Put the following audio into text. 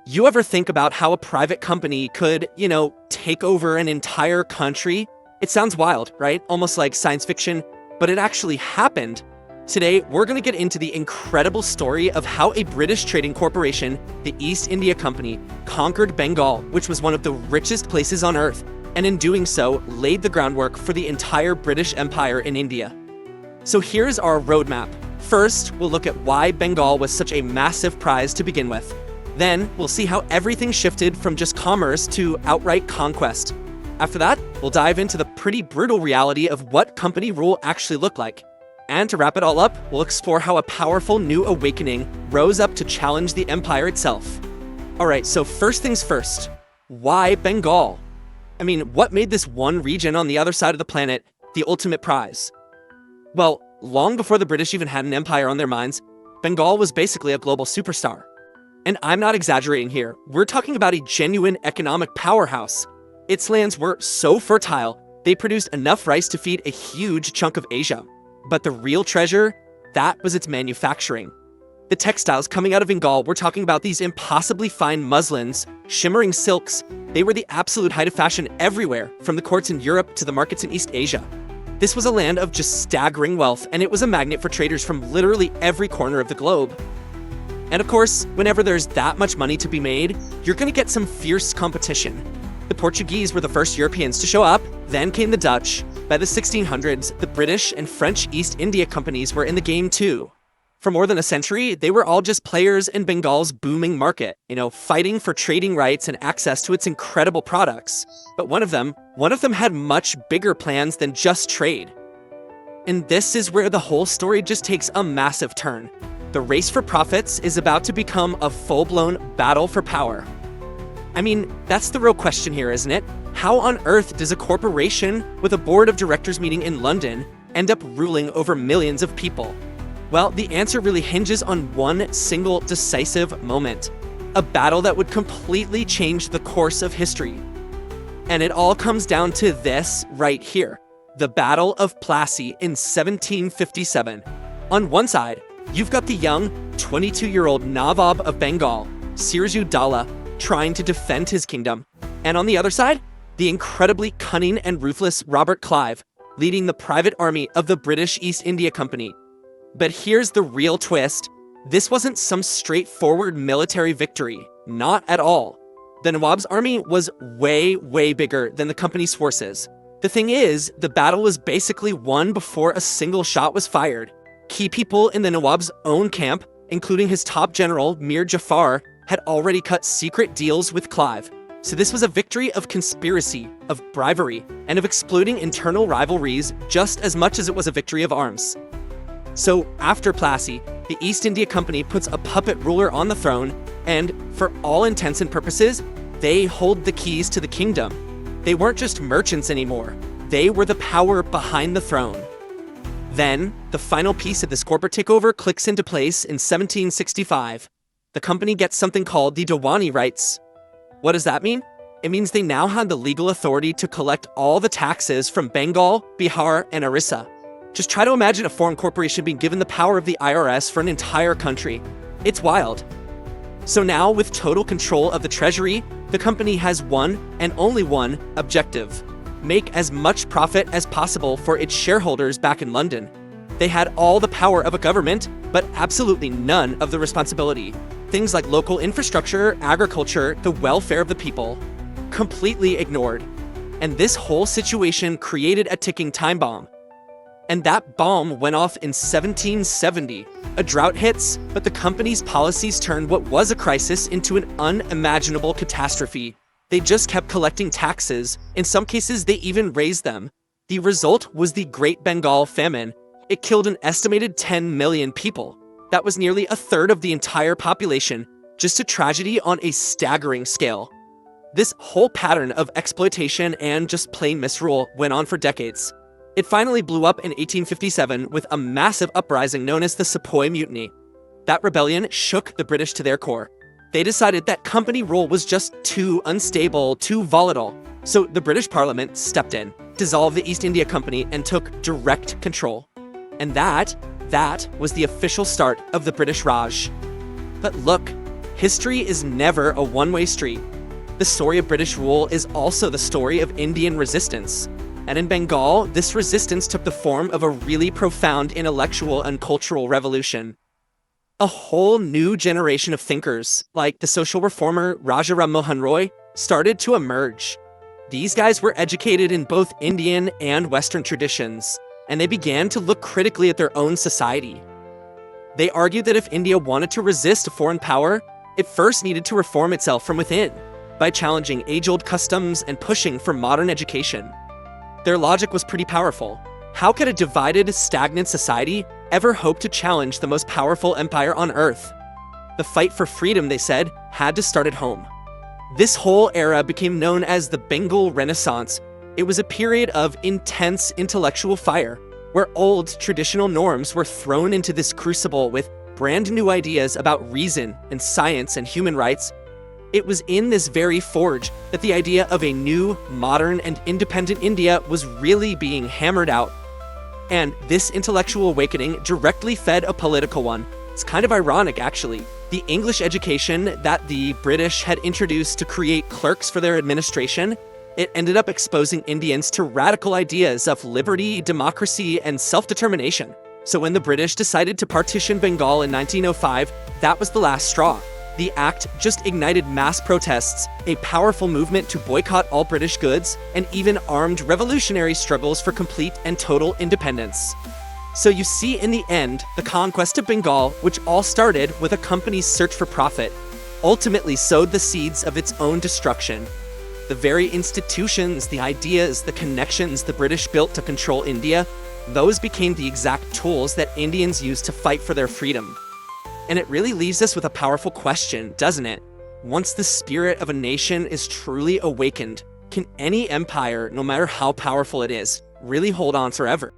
You ever think about how a private company could, take over an entire country? It sounds wild, right? Almost like science fiction, but it actually happened. Today, we're going to get into the incredible story of how a British trading corporation, the East India Company, conquered Bengal, which was one of the richest places on Earth, and in doing so, laid the groundwork for the entire British Empire in India. So here's our roadmap. First, we'll look at why Bengal was such a massive prize to begin with. Then, we'll see how everything shifted from just commerce to outright conquest. After that, we'll dive into the pretty brutal reality of what company rule actually looked like. And to wrap it all up, we'll explore how a powerful new awakening rose up to challenge the empire itself. Alright, so first things first, why Bengal? What made this one region on the other side of the planet the ultimate prize? Well, long before the British even had an empire on their minds, Bengal was basically a global superstar. And I'm not exaggerating here, we're talking about a genuine economic powerhouse. Its lands were so fertile, they produced enough rice to feed a huge chunk of Asia. But the real treasure, that was its manufacturing. The textiles coming out of Bengal, we're talking about these impossibly fine muslins, shimmering silks. They were the absolute height of fashion everywhere, from the courts in Europe to the markets in East Asia. This was a land of just staggering wealth, and it was a magnet for traders from literally every corner of the globe. And of course, whenever there's that much money to be made, you're gonna get some fierce competition. The Portuguese were the first Europeans to show up, then came the Dutch. By the 1600s, the British and French East India Companies were in the game too. For more than a century, they were all just players in Bengal's booming market, fighting for trading rights and access to its incredible products. But one of them had much bigger plans than just trade. And this is where the whole story just takes a massive turn. The race for profits is about to become a full-blown battle for power. That's the real question here, isn't it? How on earth does a corporation with a board of directors meeting in London end up ruling over millions of people? Well, the answer really hinges on one single decisive moment, a battle that would completely change the course of history. And it all comes down to this right here, the Battle of Plassey in 1757. On one side, you've got the young, 22-year-old Nawab of Bengal, Siraju Dowlah, trying to defend his kingdom. And on the other side, the incredibly cunning and ruthless Robert Clive, leading the private army of the British East India Company. But here's the real twist. This wasn't some straightforward military victory. Not at all. The Nawab's army was way, way bigger than the company's forces. The thing is, the battle was basically won before a single shot was fired. Key people in the Nawab's own camp, including his top general, Mir Jafar, had already cut secret deals with Clive. So this was a victory of conspiracy, of bribery, and of exploiting internal rivalries just as much as it was a victory of arms. So after Plassey, the East India Company puts a puppet ruler on the throne, and for all intents and purposes, they hold the keys to the kingdom. They weren't just merchants anymore. They were the power behind the throne. Then, the final piece of this corporate takeover clicks into place in 1765. The company gets something called the Diwani rights. What does that mean? It means they now had the legal authority to collect all the taxes from Bengal, Bihar, and Orissa. Just try to imagine a foreign corporation being given the power of the IRS for an entire country. It's wild. So now, with total control of the treasury, the company has one and only one objective: make as much profit as possible for its shareholders back in London. They had all the power of a government, but absolutely none of the responsibility. Things like local infrastructure, agriculture, the welfare of the people, completely ignored. And this whole situation created a ticking time bomb. And that bomb went off in 1770. A drought hits, but the company's policies turned what was a crisis into an unimaginable catastrophe. They just kept collecting taxes. In some cases, they even raised them. The result was the Great Bengal Famine. It killed an estimated 10 million people. That was nearly a third of the entire population, just a tragedy on a staggering scale. This whole pattern of exploitation and just plain misrule went on for decades. It finally blew up in 1857 with a massive uprising known as the Sepoy Mutiny. That rebellion shook the British to their core. They decided that company rule was just too unstable, too volatile. So the British Parliament stepped in, dissolved the East India Company, and took direct control. And that was the official start of the British Raj. But look, History is never a one-way street. The story of British rule is also the story of Indian resistance. And in Bengal, this resistance took the form of a really profound intellectual and cultural revolution. A whole new generation of thinkers, like the social reformer Raja Ram Mohan Roy, started to emerge. These guys were educated in both Indian and Western traditions, and they began to look critically at their own society. They argued that if India wanted to resist a foreign power, it first needed to reform itself from within, by challenging age-old customs and pushing for modern education. Their logic was pretty powerful. How could a divided, stagnant society ever hope to challenge the most powerful empire on Earth? The fight for freedom, they said, had to start at home. This whole era became known as the Bengal Renaissance. It was a period of intense intellectual fire, where old traditional norms were thrown into this crucible with brand new ideas about reason and science and human rights. It was in this very forge that the idea of a new, modern, and independent India was really being hammered out. And this intellectual awakening directly fed a political one. It's kind of ironic, actually. The English education that the British had introduced to create clerks for their administration, it ended up exposing Indians to radical ideas of liberty, democracy, and self-determination. So when the British decided to partition Bengal in 1905, that was the last straw. The act just ignited mass protests, a powerful movement to boycott all British goods, and even armed revolutionary struggles for complete and total independence. So you see, in the end, the conquest of Bengal, which all started with a company's search for profit, ultimately sowed the seeds of its own destruction. The very institutions, the ideas, the connections the British built to control India, those became the exact tools that Indians used to fight for their freedom. And it really leaves us with a powerful question, doesn't it? Once the spirit of a nation is truly awakened, can any empire, no matter how powerful it is, really hold on forever?